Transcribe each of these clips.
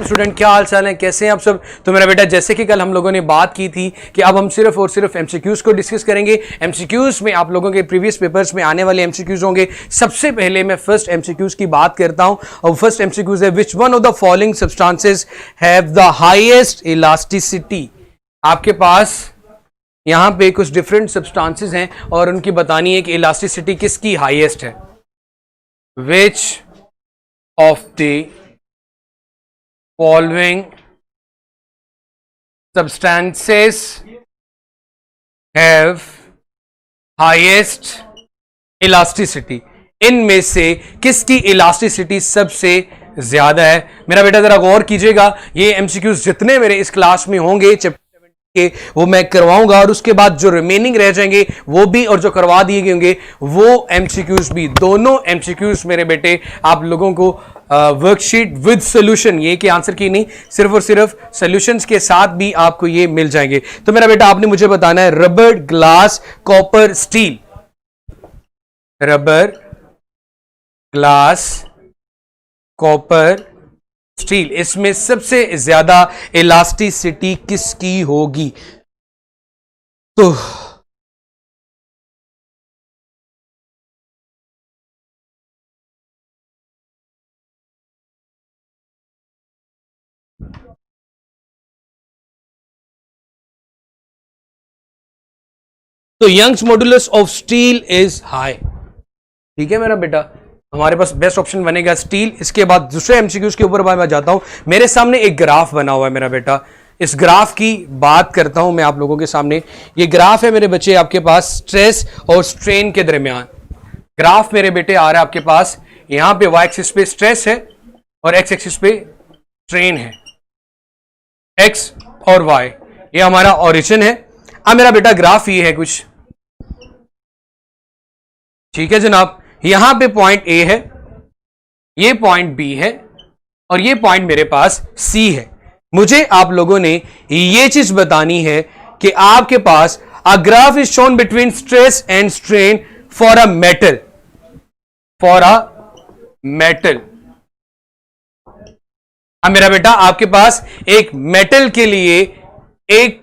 Student, क्या हाल चाल है, कैसे हैं आप सब। तो मेरा बेटा, जैसे कि कल हम लोगों ने बात की थी कि अब हम सिर्फ और सिर्फ एमसीक्यूज को डिस्कस करेंगे। एमसीक्यूज में आप लोगों के प्रीवियस पेपर्स में आने वाले एमसीक्यूज होंगे। सबसे पहले मैं फर्स्ट एमसीक्यूज की बात करता हूं और फर्स्ट एमसीक्यूज है, which one of the following substances have the highest elasticity. आपके पास यहां पे कुछ डिफरेंट सब्सटेंसेस हैं और उनकी बतानी है कि इलास्टिसिटी किसकी हाईएस्ट है। Which of the following substances have highest elasticity। इनमें से किसकी इलास्टिसिटी सबसे ज्यादा है। मेरा बेटा जरा गौर कीजिएगा, ये एमसीक्यूज जितने मेरे इस क्लास में होंगे चैप्टर के वो मैं करवाऊंगा और उसके बाद जो रिमेनिंग रह जाएंगे वो भी, और जो करवा दिए गए होंगे वो एमसीक्यूज भी। दोनों एमसीक्यूज मेरे बेटे आप लोगों को वर्कशीट विद सॉल्यूशन, ये कि आंसर की नहीं, सिर्फ और सिर्फ सॉल्यूशंस के साथ भी आपको ये मिल जाएंगे। तो मेरा बेटा आपने मुझे बताना है rubber, glass, copper, steel. Rubber, glass, copper, steel, इसमें सबसे ज्यादा इलास्टिसिटी किसकी होगी। तो Young's modulus of steel is high. ठीक है मेरा बेटा, हमारे पास बेस्ट ऑप्शन बनेगा स्टील। इसके बाद दूसरे एमसीक्यूज के ऊपर मैं जाता हूं। मेरे सामने एक ग्राफ बना हुआ है मेरा बेटा, इस ग्राफ की बात करता हूं मैं आप लोगों के सामने। ये ग्राफ है मेरे बच्चे आपके पास स्ट्रेस और स्ट्रेन के दरमियान। ग्राफ मेरे बेटे आ रहा है आपके पास, यहां पे वाई एक्सिस पे स्ट्रेस है और एक्स एक्सिस पे स्ट्रेन है। एक्स और वाई ये हमारा ओरिजिन है। अब मेरा बेटा ग्राफ ये है कुछ, ठीक है जनाब। यहां पे पॉइंट ए है, ये पॉइंट बी है और ये पॉइंट मेरे पास सी है। मुझे आप लोगों ने ये चीज बतानी है कि आपके पास a graph is shown between stress and strain for a metal, अब मेरा बेटा आपके पास एक मेटल के लिए एक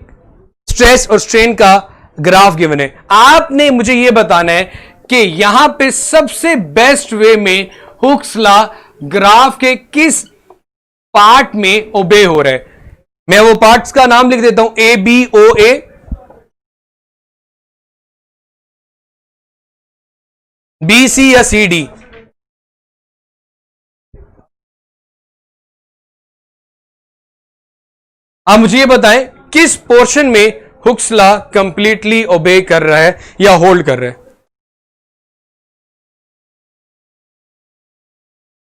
स्ट्रेस और स्ट्रेन का ग्राफ गिवन है। आपने मुझे यह बताना है कि यहां पे सबसे बेस्ट वे में हुक्स लॉ ग्राफ के किस पार्ट में ओबे हो रहा है। मैं वो पार्ट्स का नाम लिख देता हूं, A B O A, B C या सी डी। आप मुझे ये बताएं किस पोर्शन में हुक्स लॉ कंप्लीटली ओबे कर रहा है या होल्ड कर रहा है।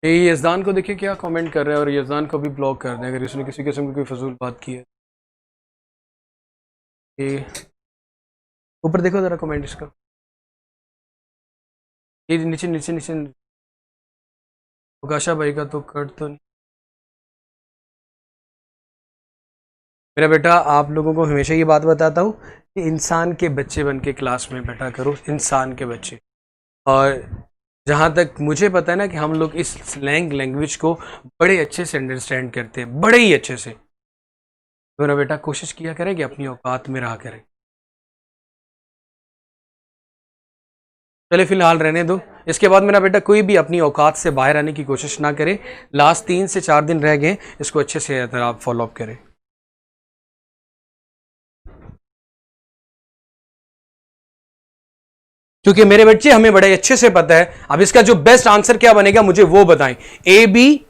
यजदान को देखिए क्या कमेंट कर रहा है, और यजदान को भी ब्लॉक कर दें अगर इसने किसी किस्म की कोई फजूल बात की है। ऊपर देखो जरा कमेंट इसका, ये नीचे नीचे नीचे। उकाशा भाई का तो कट तो नहीं। मेरा बेटा आप लोगों को हमेशा ये बात बताता हूँ कि इंसान के बच्चे बन के क्लास में बैठा करो, इंसान के बच्चे। और जहाँ तक मुझे पता है ना कि हम लोग इस स्लैंग लैंग्वेज को बड़े अच्छे से अंडरस्टैंड करते हैं, बड़े ही अच्छे से। मेरा बेटा कोशिश किया करे कि अपनी औकात में रहा करे। चले फिलहाल रहने दो, इसके बाद मेरा बेटा कोई भी अपनी औकात से बाहर आने की कोशिश ना करे। लास्ट 3 से 4 दिन रह गए, इसको अच्छे से आप फॉलो अप करें। क्योंकि मेरे बच्चे हमें बड़े अच्छे से पता है। अब इसका जो बेस्ट आंसर क्या बनेगा मुझे वो बताएं, A B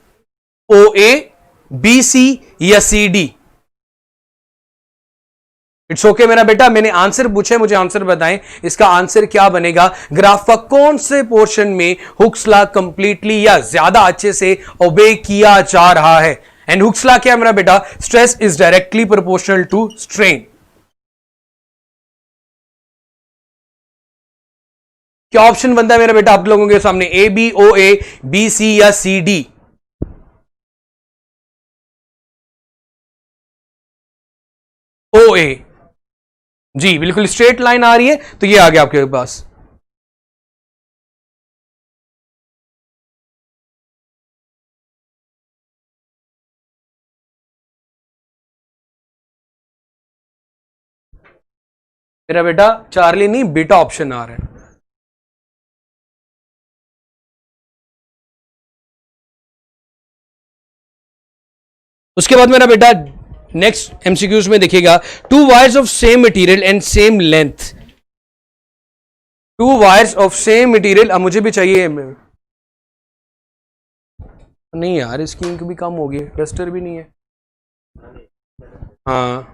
O A, B C या सी डी। इट्स ओके मेरा बेटा, मैंने आंसर पूछे, मुझे आंसर बताएं इसका आंसर क्या बनेगा। ग्राफ का कौन से पोर्शन में हुक्स लॉ कंप्लीटली या ज्यादा अच्छे से ओबे किया जा रहा है। एंड हुक्स लॉ क्या है मेरा बेटा, stress is directly proportional to strain. क्या ऑप्शन बनता है मेरा बेटा आप लोगों के सामने, A B O A, B C या सी डी। ओ ए, जी बिल्कुल स्ट्रेट लाइन आ रही है तो ये आ गया आपके पास। मेरा बेटा चार्ली नहीं, बीटा ऑप्शन आ रहा है। उसके बाद मेरा बेटा नेक्स्ट एमसीक्यूज में देखिएगा, to wires of same material and same length. To wires of same material, अब मुझे भी चाहिए, नहीं यार इसकी इंक भी कम हो गई, डस्टर भी नहीं है। हाँ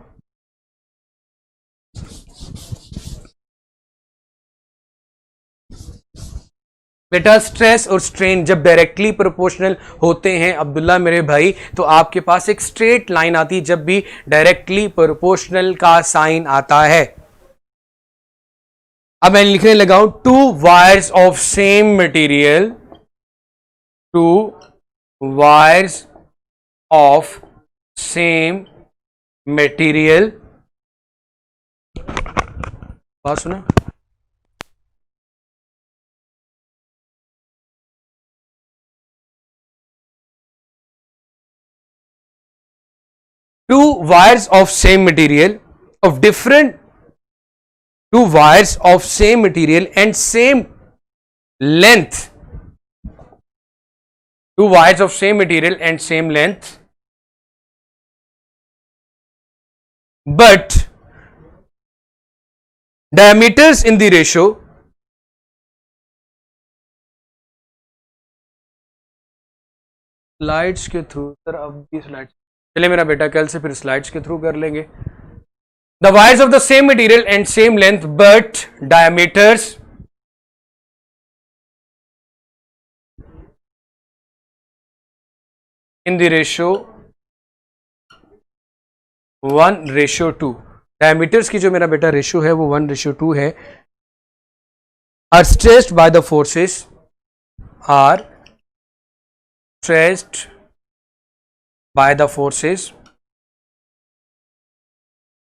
बेटा स्ट्रेस और स्ट्रेन जब डायरेक्टली प्रोपोर्शनल होते हैं अब्दुल्ला मेरे भाई, तो आपके पास एक स्ट्रेट लाइन आती है जब भी डायरेक्टली प्रोपोर्शनल का साइन आता है। अब मैं लिखने लगा हूं, to wires of same material, to wires of same material, बात सुना, two wires of same material of different, two wires of same material and same length, two wires of same material and same length, but diameters in the ratio, slides के through sir, अब भी slides, चलिए मेरा बेटा कल से फिर slides के थ्रू कर लेंगे। The wires of the same material and same length but diameters in the ratio 1:2। Diameters की जो मेरा बेटा रेशियो है वो 1:2 है। Are stressed by the forces, are stressed by the forces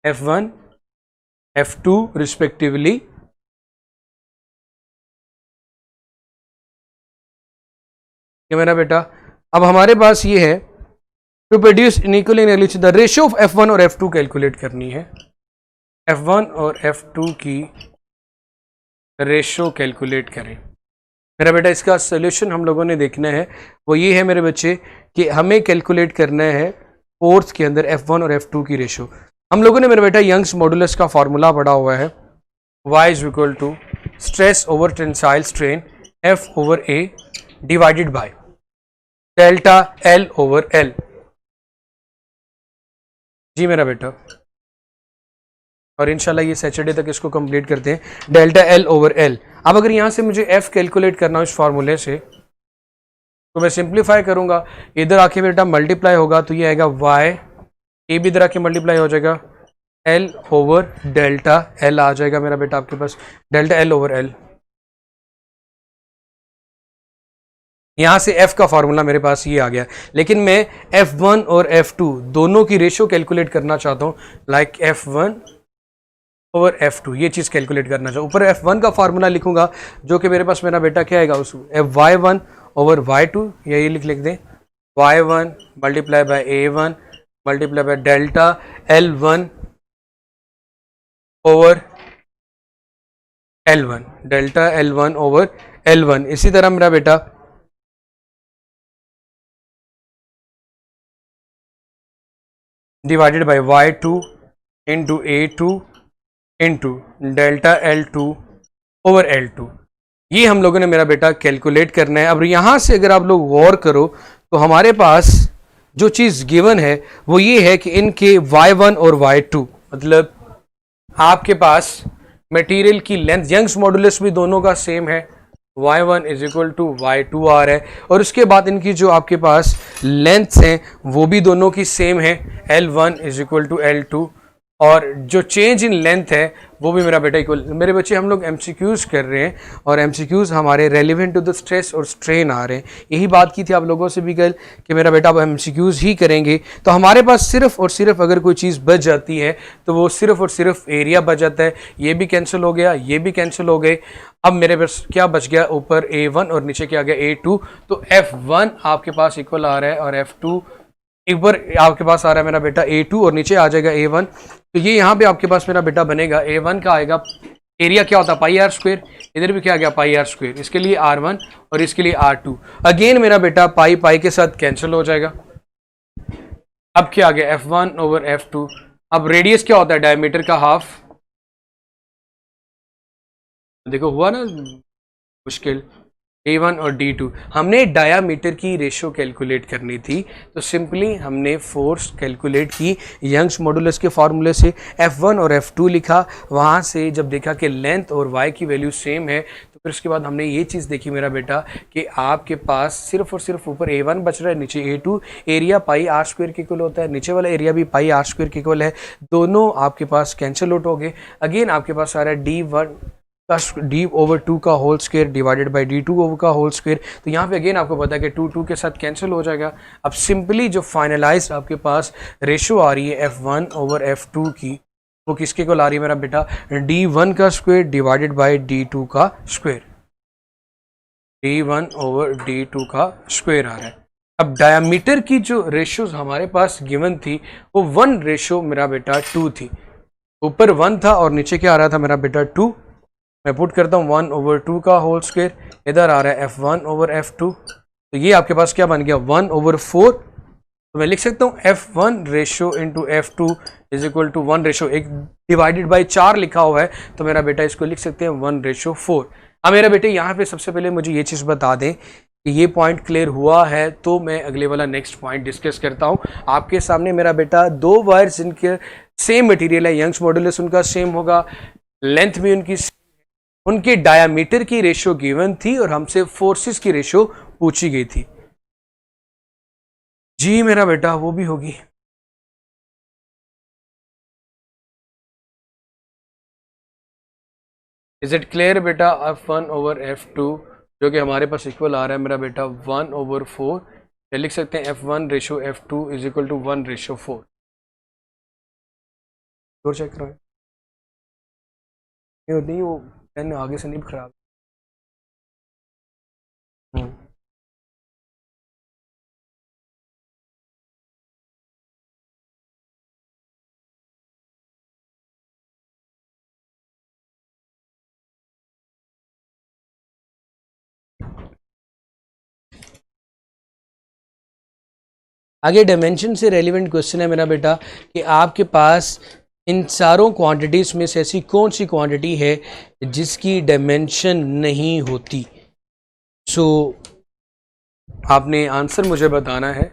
F1 F2 respectively, ये मेरा बेटा अब हमारे पास ये है, to produce inequal energy the ratio of F1 और F2 कैलकुलेट करनी है। F1 और F2 की रेशियो कैलकुलेट करें मेरा बेटा। इसका सोल्यूशन हम लोगों ने देखना है, वो ये है मेरे बच्चे कि हमें कैलकुलेट करना है फोर्स के अंदर F1 और F2 की रेशियो। हम लोगों ने मेरे बेटा यंग्स मॉडुलस का फॉर्मूला पढ़ा हुआ है, Y is equal to stress over tensile strain F over A divided by delta L over L। जी मेरा बेटा, और इंशाल्लाह ये सैटरडे तक इसको कंप्लीट करते हैं, डेल्टा L ओवर L। अब अगर यहां से मुझे F कैलकुलेट करना हो इस फॉर्मूले से, तो मैं सिंप्लीफाई करूंगा, इधर आके बेटा मल्टीप्लाई होगा तो ये आएगा Y, ये भी इधर आके मल्टीप्लाई हो जाएगा, L ओवर डेल्टा L आ जाएगा मेरा बेटा आपके पास, डेल्टा L ओवर L। यहां से F का फॉर्मूला मेरे पास ये आ गया, लेकिन मैं F1 और F2 दोनों की रेशियो कैलकुलेट करना चाहता हूं, लाइक F1 ओवर F2 ये चीज़ कैलकुलेट करना चाहिए। ऊपर F1 का फार्मूला लिखूंगा जो कि मेरे पास मेरा बेटा क्या आएगा, उस Y1 ओवर Y2, या ये लिख दें Y1 multiply by A1 multiply by delta L1 over L1, delta L1 over L1। इसी तरह मेरा बेटा divided by Y2 into A2 into delta L2 over L2। ये हम लोगों ने मेरा बेटा कैलकुलेट करना है। अब यहां से अगर आप लोग गौर करो तो हमारे पास जो चीज गिवन है वो ये है कि इनके Y1 और Y2, मतलब आपके पास मटेरियल की लेंथ, यंग्स मॉडुलस भी दोनों का सेम है, Y1 is equal to Y2 आ रहा है, और उसके बाद इनकी जो आपके पास लेंथ्स हैं वो भी दोनों की सेम है, L1 is equal to L2, और जो चेंज इन लेंथ है वो भी मेरा बेटा इक्वल। मेरे बच्चे हम लोग एमसीक्यूज कर रहे हैं और एमसीक्यूज हमारे रेलिवेंट टू द स्ट्रेस और स्ट्रेन आ रहे हैं। यही बात की थी आप लोगों से भी कल कि मेरा बेटा अब एमसीक्यूज ही करेंगे, तो हमारे पास सिर्फ और सिर्फ अगर कोई चीज़ बच जाती है तो वो सिर्फ और सिर्फ एरिया बच जाता है। ये भी कैंसिल हो गया, ये भी कैंसिल हो गए। अब मेरे पास क्या बच गया, ऊपर A1 और नीचे क्या गया A2, तो F1 आपके पास इक्वल आ रहा है और F2 ऊपर आपके पास आ रहा है मेरा बेटा A2 और नीचे आ जाएगा A1। तो ये यहाँ पे आपके पास मेरा बेटा बनेगा A1 का आएगा, एरिया क्या होता है पाई आर स्क्वायर, इधर भी क्या आ गया पाई आर स्क्वायर, इसके लिए R1 और इसके लिए R2। अगेन मेरा बेटा पाई पाई के साथ कैंसिल हो जाएगा। अब क्या आ गया F1 ओवर F2। अब रेडियस क्या होता है डायमीटर का हाफ, देखो हुआ ना मुश्किल, A1 और D2। हमने डायामीटर की रेशियो कैलकुलेट करनी थी, तो सिंपली हमने फोर्स कैलकुलेट की यंग्स मॉडुलस के फॉर्मूले से, F1 और F2 लिखा, वहाँ से जब देखा कि लेंथ और y की वैल्यू सेम है, तो फिर उसके बाद हमने ये चीज़ देखी मेरा बेटा कि आपके पास सिर्फ और सिर्फ ऊपर A1 बच रहा है, नीचे A2, area pi r square के इक्वल होता है, नीचे वाला एरिया भी पाई आर स्क्वायर के इक्वल है, दोनों आपके पास कैंसिल आउट हो गए। अगेन आपके पास आ रहा है D1 डी ओवर 2 का whole square divided by D2 over का होल स्क्वायर। तो यहाँ पे अगेन आपको पता है कि 2 के साथ कैंसिल हो जाएगा। अब सिंपली जो फाइनलाइज आपके पास रेशियो आ रही है F1 ओवर F2 की, वो किसके को ला रही है मेरा बेटा, D1 का स्क्वायर डिवाइडेड बाई D2 का स्क्वायर, D1 ओवर D2 का स्क्वायर आ रहा है। अब डायमीटर की जो रेशियोज हमारे पास गिवन थी वो 1 रेशियो मेरा बेटा 2 थी, ऊपर 1 था और नीचे क्या आ रहा था मेरा बेटा 2। मैं पुट करता हूँ 1 ओवर 2 का होल स्क्वायर, इधर आ रहा है F1 ओवर F2, तो ये आपके पास क्या बन गया 1 ओवर 4। तो मैं लिख सकता हूँ F1 ratio into F2 is equal to 1 ratio, एक डिवाइडेड बाई 4 लिखा हुआ है, तो मेरा बेटा इसको लिख सकते हैं 1 रेशियो 4। अब मेरा बेटे यहाँ पे सबसे पहले मुझे ये चीज़ बता दें कि ये पॉइंट क्लियर हुआ है, तो मैं अगले वाला नेक्स्ट पॉइंट डिस्कस करता हूँ। आपके सामने मेरा बेटा 2 वायर्स जिनके सेम मटेरियल है, यंग्स मॉडुलस उनका सेम होगा, लेंथ भी उनकी, उनके डायामीटर की रेशियो गिवन थी और हमसे फोर्सेस की रेशियो पूछी गई थी। जी मेरा बेटा वो भी होगी। इज इट क्लियर बेटा, F1 ओवर F2 जो कि हमारे पास इक्वल आ रहा है मेरा बेटा 1 ओवर 4, या लिख सकते हैं F1 ratio F2 is equal to 1 ratio 4। और चेक करो, नहीं वो पेन आगे से नहीं खराब। आगे डायमेंशन से रेलिवेंट क्वेश्चन है मेरा बेटा कि आपके पास इन चारों क्वांटिटीज़ में से ऐसी कौन सी क्वांटिटी है जिसकी डायमेंशन नहीं होती। सो आपने आंसर मुझे बताना है।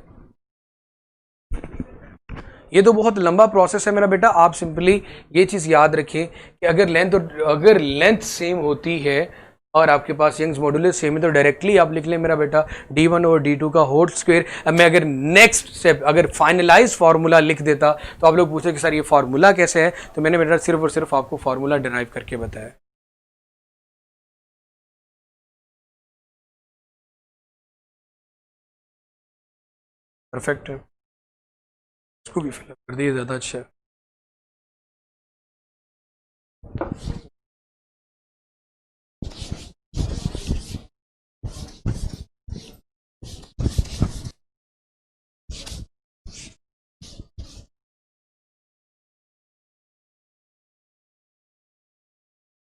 ये तो बहुत लंबा प्रोसेस है मेरा बेटा, आप सिंपली ये चीज़ याद रखें कि अगर लेंथ सेम होती है और आपके पास यंग्स मॉडुलस सेम है, तो डायरेक्टली आप लिख लें मेरा बेटा D1 और D2 का होल स्क्वायर। अब मैं अगर नेक्स्ट स्टेप अगर फाइनलाइज फार्मूला लिख देता तो आप लोग पूछे कि सर ये फार्मूला कैसे है, तो मैंने बेटा सिर्फ और सिर्फ आपको फार्मूला डिराइव करके बताया। परफेक्ट है, इसको भी फिलअप कर दिए, ज़्यादा अच्छा है।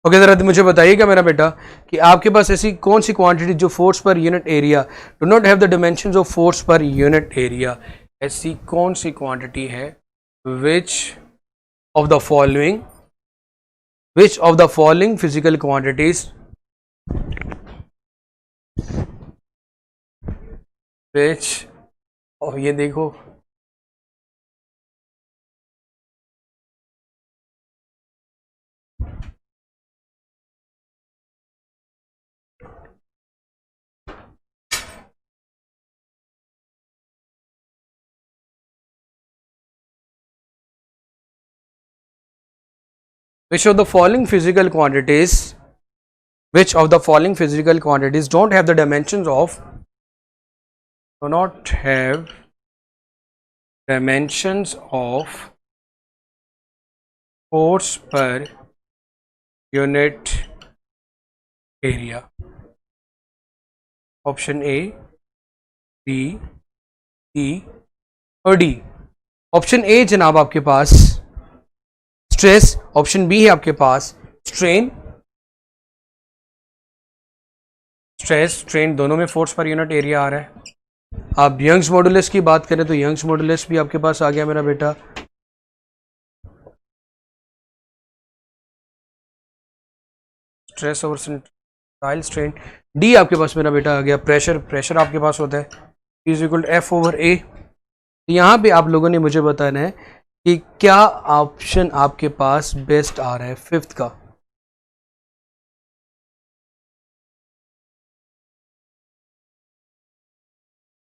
ओके जरा मुझे बताइएगा मेरा बेटा कि आपके पास ऐसी कौन सी क्वांटिटी जो force per unit area do not have the dimensions of force per unit area, ऐसी कौन सी क्वांटिटी है which of the following physical quantities which, और ये देखो which of the following physical quantities don't have the dimensions of force per unit area। Option A, B, E और D. Option A जनाब आपके पास स्ट्रेस, ऑप्शन बी है आपके पास strain. Stress strain दोनों में फोर्स पर यूनिट एरिया आ रहा है। आप यंग्स मॉडुलस की बात करें तो यंग्स मॉडुलस भी आपके पास आ गया मेरा बेटा। स्ट्रेस ओवर सेंट्राइल स्ट्रेन। डी आपके पास मेरा बेटा आ गया प्रेशर। प्रेशर आपके पास होता है is equal to F over A. यहां पे आप लोगों ने मुझे बताना है कि क्या ऑप्शन आपके पास बेस्ट आ रहा है फिफ्थ का।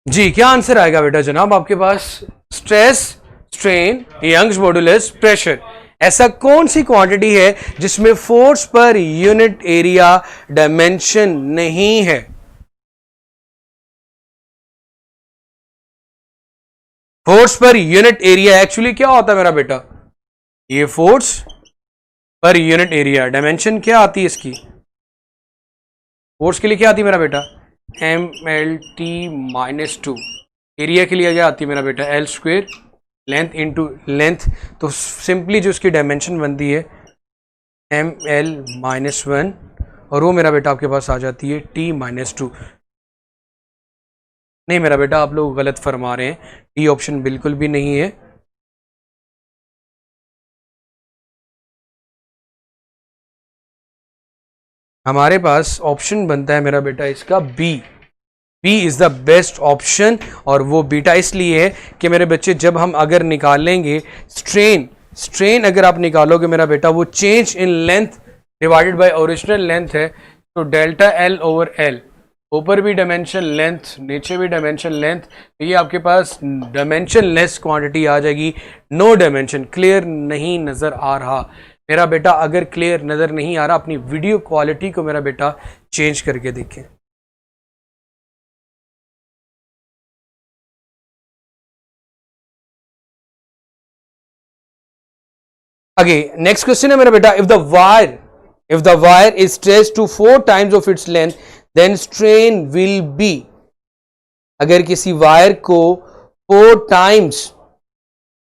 जी क्या आंसर आएगा बेटा जनाब आपके पास? Stress, strain, Young's modulus, pressure, ऐसा कौन सी क्वांटिटी है जिसमें force per unit area dimension नहीं है? Force per unit area actually क्या होता है मेरा बेटा? ये force per unit area dimension क्या आती है इसकी? फोर्स के लिए क्या आती है मेरा बेटा? M L T minus two. Area के लिए क्या आती है मेरा बेटा? L square, length into length. तो सिंपली जो इसकी डायमेंशन बनती है एम एल माइनस वन, और वो मेरा बेटा आपके पास आ जाती है टी माइनस टू। नहीं मेरा बेटा आप लोग गलत फरमा रहे हैं, डी ऑप्शन बिल्कुल भी नहीं है। हमारे पास ऑप्शन बनता है मेरा बेटा इसका B. B is the best option, और वो बीटा इसलिए है कि मेरे बच्चे जब हम अगर निकालेंगे स्ट्रेन, स्ट्रेन अगर आप निकालोगे मेरा बेटा वो change in length divided by original length है। तो डेल्टा एल ओवर एल, ऊपर भी डायमेंशन लेंथ नीचे भी डायमेंशन लेंथ, तो ये आपके पास डायमेंशन लेस क्वांटिटी आ जाएगी। नो डायमेंशन, क्लियर नहीं नजर आ रहा मेरा बेटा? अगर क्लियर नजर नहीं आ रहा अपनी वीडियो क्वालिटी को मेरा बेटा चेंज करके देखें। Again, next question है मेरा बेटा, if the wire is stretched to 4 times of its length, then strain will be। अगर किसी वायर को 4 टाइम्स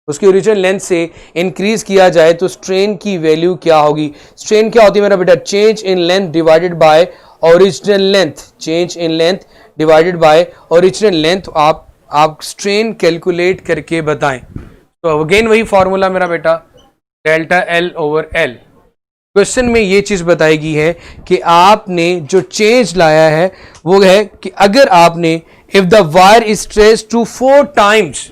उसकी ओरिजिनल लेंथ से इंक्रीज किया जाए तो स्ट्रेन की वैल्यू क्या होगी? स्ट्रेन क्या होती है मेरा बेटा? Change in length divided by original length. Change in length divided by original length. आप स्ट्रेन कैलकुलेट करके बताएं। तो अगेन वही फॉर्मूला मेरा बेटा, delta L over L. Question में ये चीज बताई है कि आपने जो चेंज लाया है वो है कि अगर आपने if the wire is stretched to 4 times,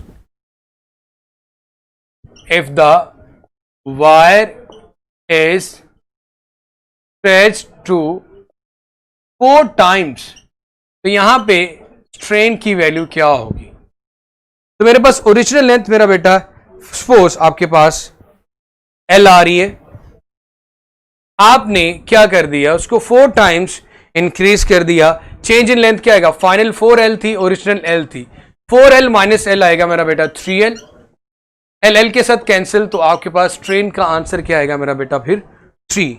if the wire is stretched to 4 times, तो यहां पे स्ट्रेन की वैल्यू क्या होगी? तो मेरे पास ओरिजिनल लेंथ मेरा बेटा सपोज आपके पास एल आ रही है, आपने क्या कर दिया उसको 4 टाइम्स इंक्रीज कर दिया। चेंज इन लेंथ क्या आएगा? फाइनल 4L थी, ओरिजिनल L थी, 4L माइनस L आएगा मेरा बेटा 3L। एल एल के साथ कैंसिल, तो आपके पास ट्रेन का आंसर क्या आएगा मेरा बेटा? फिर 3।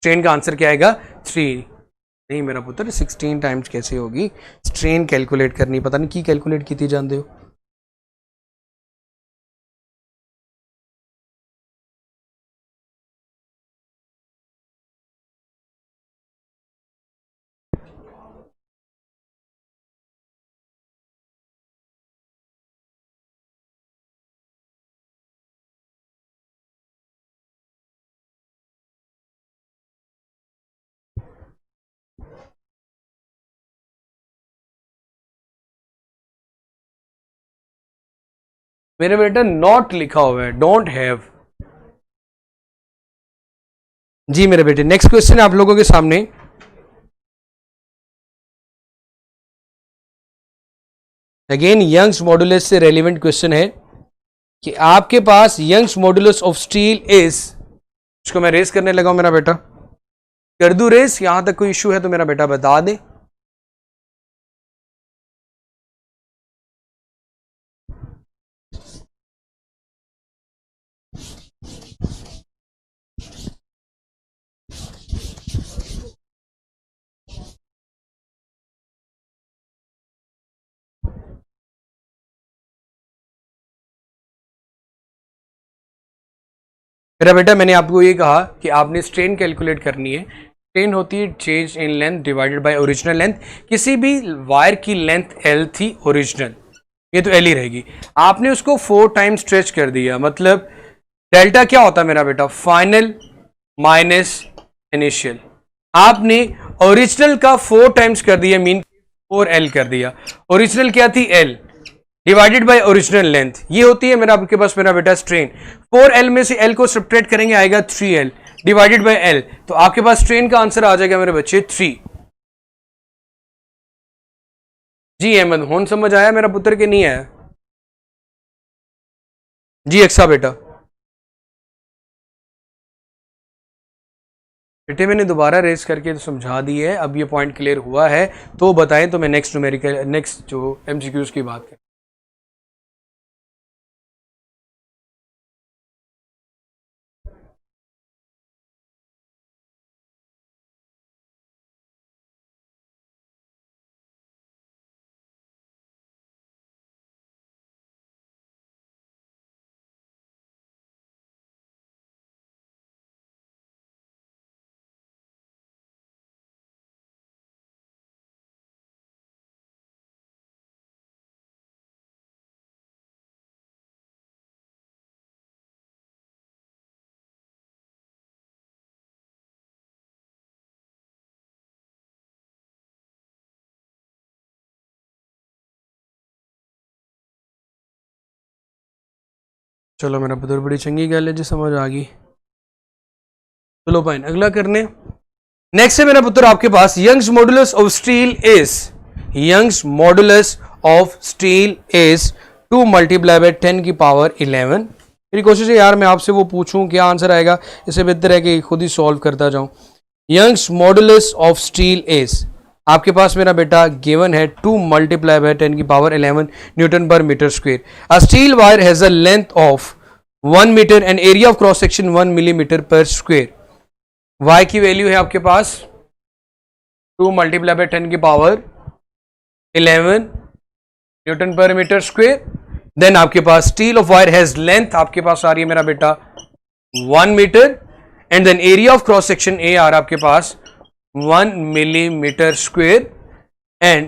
ट्रेन का आंसर क्या आएगा? 3। नहीं मेरा पुत्र 16 टाइम्स कैसे होगी? स्ट्रेन कैलकुलेट करनी, पता नहीं की कैलकुलेट की थी जानते हो। मेरे बेटा नॉट लिखा हुआ है, डोंट हैव। जी मेरे बेटे नेक्स्ट क्वेश्चन आप लोगों के सामने। अगेन यंग्स मॉडुलस से रेलिवेंट क्वेश्चन है कि आपके पास Young's modulus of steel is, इसको मैं रेस करने लगा हूं मेरा बेटा, कर दूं रेस? यहां तक कोई इशू है तो मेरा बेटा बता दे। मेरा बेटा मैंने आपको ये कहा कि आपने स्ट्रेन कैलकुलेट करनी है। स्ट्रेन होती है change in length divided by original length. किसी भी वायर की लेंथ एल थी ओरिजिनल, ये तो एल ही रहेगी, आपने उसको 4 टाइम्स स्ट्रेच कर दिया, मतलब डेल्टा क्या होता है मेरा बेटा, फाइनल माइनस इनिशियल। आपने ओरिजिनल का 4 टाइम्स कर दिया, मीन 4L कर दिया। ओरिजिनल क्या थी, L divided by original length, ये होती है मेरा आपके पास मेरा बेटा स्ट्रेन। 4L में से L को सब्ट्रैक्ट करेंगे, आएगा 3L डिवाइडेड बाय L, तो आपके पास स्ट्रेन का आंसर आ जाएगा मेरे बच्चे 3। जी अहमद, होन समझ आया मेरा पुत्र के नहीं आया? जी अक्सा बेटा। बेटे मैंने दोबारा रेस करके तो समझा दी है, अब ये पॉइंट क्लियर हुआ है तो बताएं, तो मैं नेक्स्ट न्यूमेरिकल नेक्स्ट जो एमसीक्यूज की बात करें। चलो मेरा पुत्र, बड़ी चंगी गल है जी, समझ आ गई। चलो भाई अगला करने। नेक्स्ट है मेरा पुत्र आपके पास, Young's modulus of steel is, Young's modulus of steel is 2 multiply by 10 की पावर 11। मेरी कोशिश है यार मैं आपसे वो पूछूं क्या आंसर आएगा, इससे बेहतर है कि खुद ही सॉल्व करता जाऊं। Young's modulus of steel is, आपके पास मेरा बेटा गिवन है 2 मल्टीप्लाई बाय 10 की power 11 newton per metre square. A steel wire has a length of 1 metre and area of cross section 1 millimetre per square. y की value है आपके पास 2 मल्टीप्लाई बाय 10 की power 11 newton per metre square. Then आपके पास steel of wire has length आपके पास आ रही है मेरा बेटा 1 metre and then area of cross section A आ रहा आपके पास 1 millimetre square and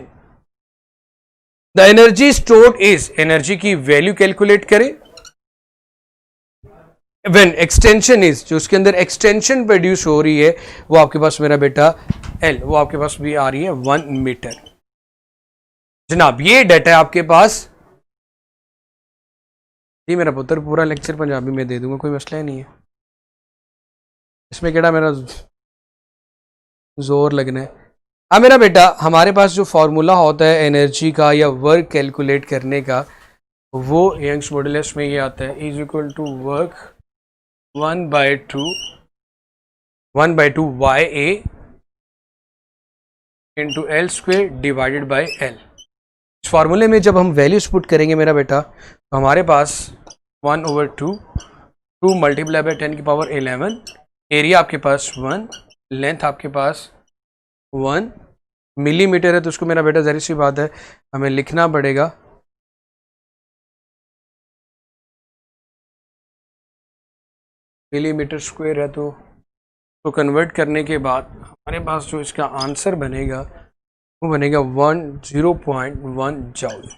the energy stored is, energy की वैल्यू कैलकुलेट करें व्हेन एक्सटेंशन इज, जो उसके अंदर एक्सटेंशन प्रोड्यूस हो रही है वो आपके पास मेरा बेटा एल, वो आपके पास भी आ रही है 1 मीटर। जनाब ये डाटा है आपके पास। जी मेरा पुत्र पूरा लेक्चर पंजाबी में दे दूंगा, कोई मसला ही नहीं है, इसमें केड़ा मेरा जोर लगना है। हाँ मेरा बेटा, हमारे पास जो फॉर्मूला होता है एनर्जी का या वर्क कैलकुलेट करने का, वो यंग्स मॉडुलस में ये आता है, is equal to work 1/2 Y A into L square divided by L. इस फार्मूले में जब हम वैल्यूज पुट करेंगे मेरा बेटा, तो हमारे पास 1/2 2 मल्टीप्लाई बाई 10 की पावर 11, एरिया आपके पास 1, लेंथ आपके पास 1 मिलीमीटर है, तो उसको मेरा बेटा जहरी सी बात है हमें लिखना पड़ेगा मिलीमीटर स्क्वायर है, तो कन्वर्ट करने के बाद हमारे पास जो इसका आंसर बनेगा वो बनेगा 0.1 जूल।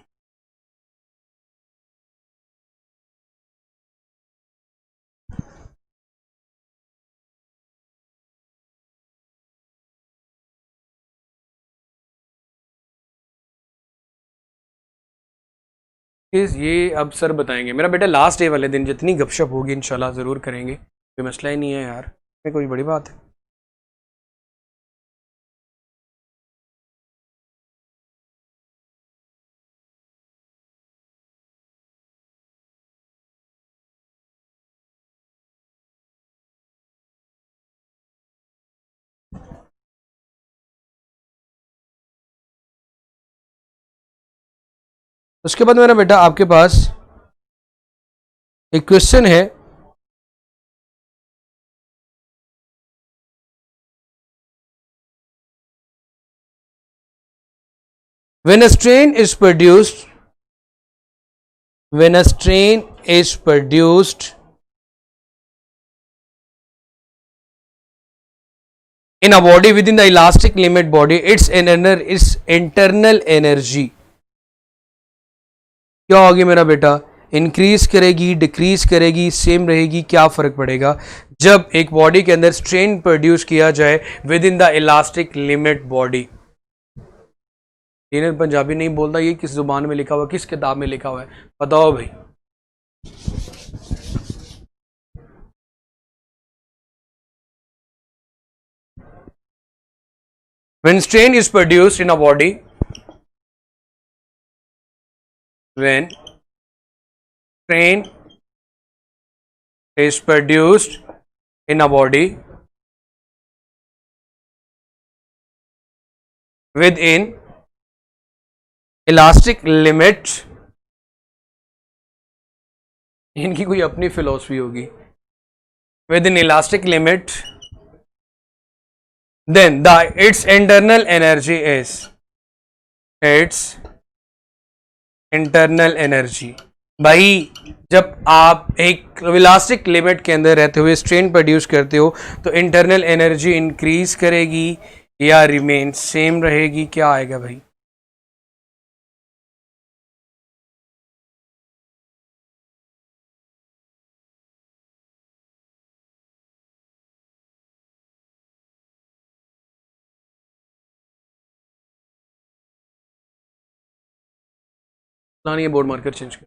ये अब सर बताएंगे मेरा बेटा, लास्ट डे वाले दिन जितनी गपशप होगी इंशाल्लाह ज़रूर करेंगे, कोई मसला ही नहीं है यार, में कोई बड़ी बात है। उसके बाद मेरा बेटा आपके पास एक क्वेश्चन है, when a strain is produced, when a strain is produced in a body within the elastic limit body, its internal energy क्या होगी मेरा बेटा? इंक्रीज करेगी, डिक्रीज करेगी, सेम रहेगी, क्या फर्क पड़ेगा? जब एक बॉडी के अंदर स्ट्रेन प्रोड्यूस किया जाए with in the elastic limit body. इन्हें पंजाबी नहीं बोलता, ये किस जुबान में लिखा हुआ, किस किताब में लिखा हुआ है, बताओ भाई। When strain is produced in a body, when strain is produced in a body within elastic limit, इनकी कोई अपनी फिलॉसफी होगी, within elastic limit, then its internal energy is its internal energy। भाई जब आप एक इलास्टिक लिमिट के अंदर रहते हुए स्ट्रेन प्रोड्यूस करते हो तो इंटरनल एनर्जी इंक्रीज करेगी या रिमेन सेम रहेगी, क्या आएगा भाई? नहीं, बोर्ड मार्कर चेंज कर।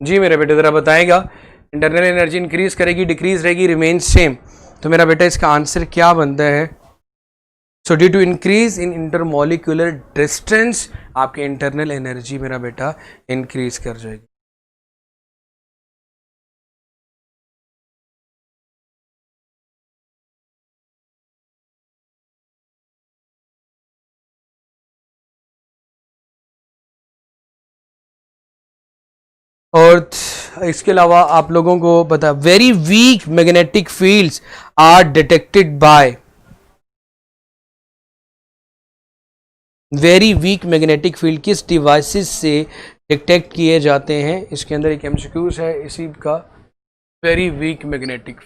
जी मेरे बेटे जरा बताएगा, इंटरनल एनर्जी इंक्रीज करेगी, डिक्रीज रहेगी, रिमेन सेम, तो मेरा बेटा इसका आंसर क्या बनता है? So due to increase in intermolecular distance आपकी इंटरनल एनर्जी मेरा बेटा इंक्रीज कर जाएगी। और इसके अलावा आप लोगों को पता, very weak magnetic fields are detected by, very weak magnetic field किस डिवाइसेस से डिटेक्ट किए जाते हैं? इसके अंदर एक एमसीक्यूज है इसी का, वेरी वीक मैग्नेटिक।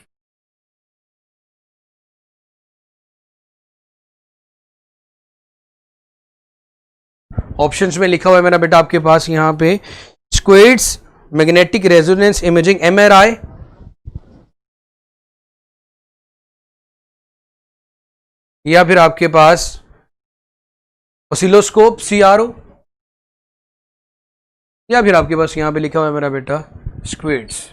ऑप्शंस में लिखा हुआ है मेरा बेटा आपके पास यहां पे, स्क्वेड्स, मैग्नेटिक रेजोनेंस इमेजिंग एमआरआई, या फिर आपके पास ऑसिलोस्कोप सीआरओ, या फिर आपके पास यहां पे लिखा हुआ है मेरा बेटा स्क्वेड्स।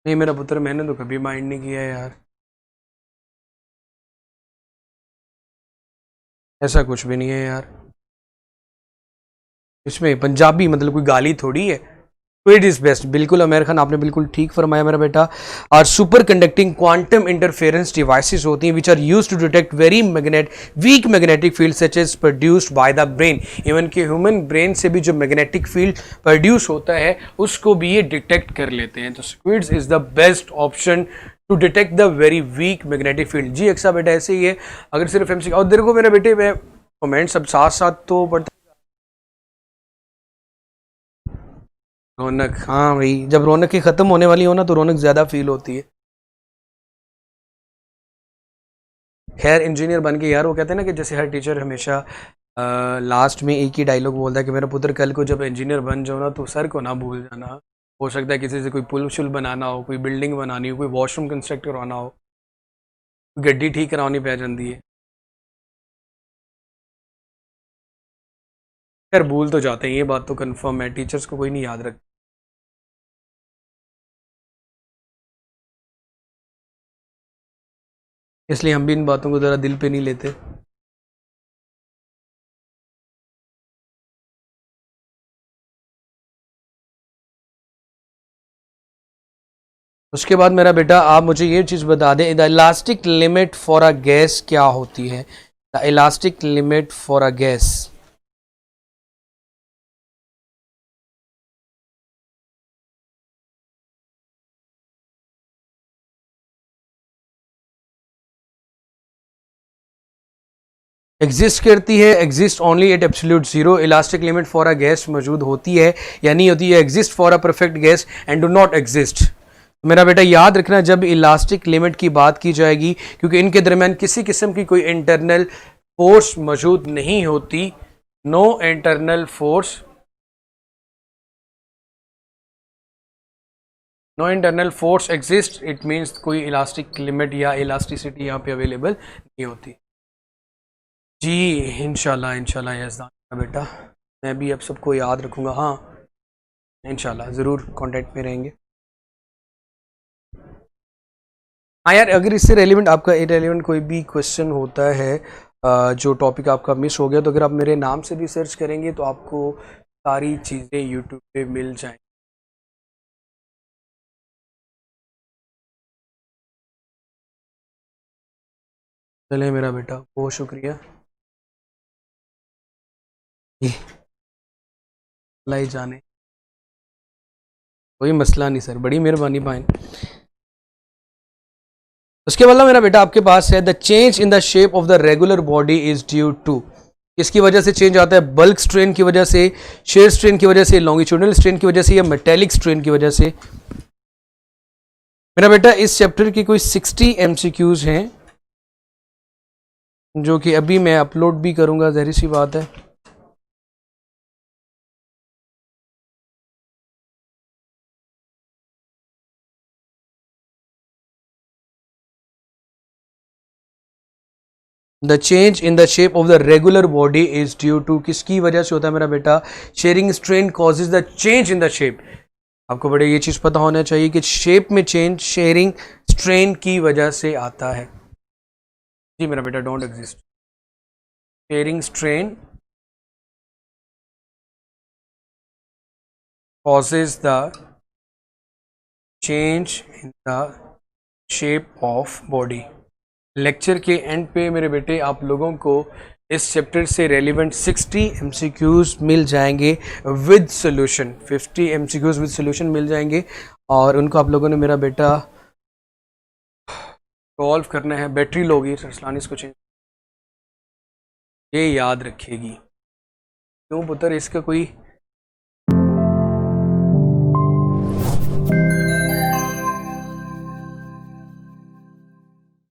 नहीं मेरा पुत्र, मैंने तो कभी माइंड नहीं किया यार, ऐसा कुछ भी नहीं है यार, इसमें पंजाबी मतलब कोई गाली थोड़ी है। इट इज बेस्ट, बिल्कुल अमेर खान आपने बिल्कुल ठीक फरमाया मेरा बेटा। और superconducting quantum interference devices होती हैं which are used to detect very weak magnetic field such as produced by the brain. Even के ह्यूमन ब्रेन से भी जो मैग्नेटिक फील्ड प्रोड्यूस होता है उसको भी ये डिटेक्ट कर लेते हैं। तो SQUIDs is the best option to detect the very weak magnetic field. जी एक्सा बेटा ऐसे ही है, अगर सिर्फ एमसी और देखो मेरे बेटे, मैं कमेंट सब साथ साथ तो पढ़ते। रौनक, हाँ भाई, जब रौनक की खत्म होने वाली हो ना तो रौनक ज्यादा फील होती है। खैर इंजीनियर बन के यार, वो कहते हैं ना कि जैसे हर टीचर हमेशा लास्ट में एक ही डायलॉग बोलता है कि मेरा पुत्र कल को जब इंजीनियर बन जाओ ना तो सर को ना भूल जाना। हो सकता है किसी से कोई पुल शुल बनाना हो, कोई बिल्डिंग बनानी हो, कोई वॉशरूम कंस्ट्रक्ट करवाना हो, गड्डी ठीक करानी पै जाती है। खैर भूल तो जाते हैं, ये बात तो कंफर्म है, टीचर्स को कोई नहीं याद रखता, इसलिए हम भी इन बातों को ज़रा दिल पे नहीं लेते। उसके बाद मेरा बेटा आप मुझे ये चीज़ बता दें, the elastic limit for a gas क्या होती है? The elastic limit for a gas. Exist करती है, exist only at absolute zero. Elastic limit for a gas मौजूद होती है या नहीं होती है? Exist for a perfect gas and do not exist. मेरा बेटा याद रखना जब इलास्टिक लिमिट की बात की जाएगी, क्योंकि इनके दरमियान किसी किस्म की कोई इंटरनल फोर्स मौजूद नहीं होती, no internal force, no internal force exist, it means कोई इलास्टिक लिमिट या इलास्टिसिटी यहाँ पे अवेलेबल नहीं होती। जी इंशाल्लाह इंशाल्लाह यज़दान बेटा, मैं भी अब सबको याद रखूँगा। हाँ इंशाल्लाह ज़रूर कांटेक्ट में रहेंगे। हाँ यार, अगर इससे रेलिवेंट आपका इरेलीवेंट कोई भी क्वेश्चन होता है, जो टॉपिक आपका मिस हो गया, तो अगर आप मेरे नाम से भी सर्च करेंगे तो आपको सारी चीज़ें यूट्यूब पे मिल जाएंगी। चले मेरा बेटा, बहुत शुक्रिया। लाई जाने कोई मसला नहीं सर, बड़ी मेहरबानी भाई। उसके बाद मेरा बेटा आपके पास है the change in the shape of the regular body is due to, इसकी वजह से चेंज आता है? बल्क स्ट्रेन की वजह से, शेयर स्ट्रेन की वजह से, लॉन्गिट्यूडनल स्ट्रेन की वजह से, या मेटेलिक स्ट्रेन की वजह से? मेरा बेटा इस चैप्टर की कोई 60 MCQs हैं जो कि अभी मैं अपलोड भी करूंगा, ज़ाहिर सी बात है। The change in the shape of the regular body is due to, किसकी वजह से होता है मेरा बेटा? Shearing strain causes the change in the shape. आपको बड़े ये चीज़ पता होना चाहिए कि शेप में चेंज शेयरिंग स्ट्रेन की वजह से आता है। जी मेरा बेटा, don't exist. Sharing strain causes the change in the shape of body। Lecture के एंड पे मेरे बेटे आप लोगों को इस चैप्टर से रेलिवेंट 60 MCQs मिल जाएंगे with solution, 50 MCQs with solution मिल जाएंगे, और उनको आप लोगों ने मेरा बेटा सॉल्व करना है। बैटरी लोगी सरसलानी इसको चेंज, ये याद रखेगी। क्यों पुत्र, इसका कोई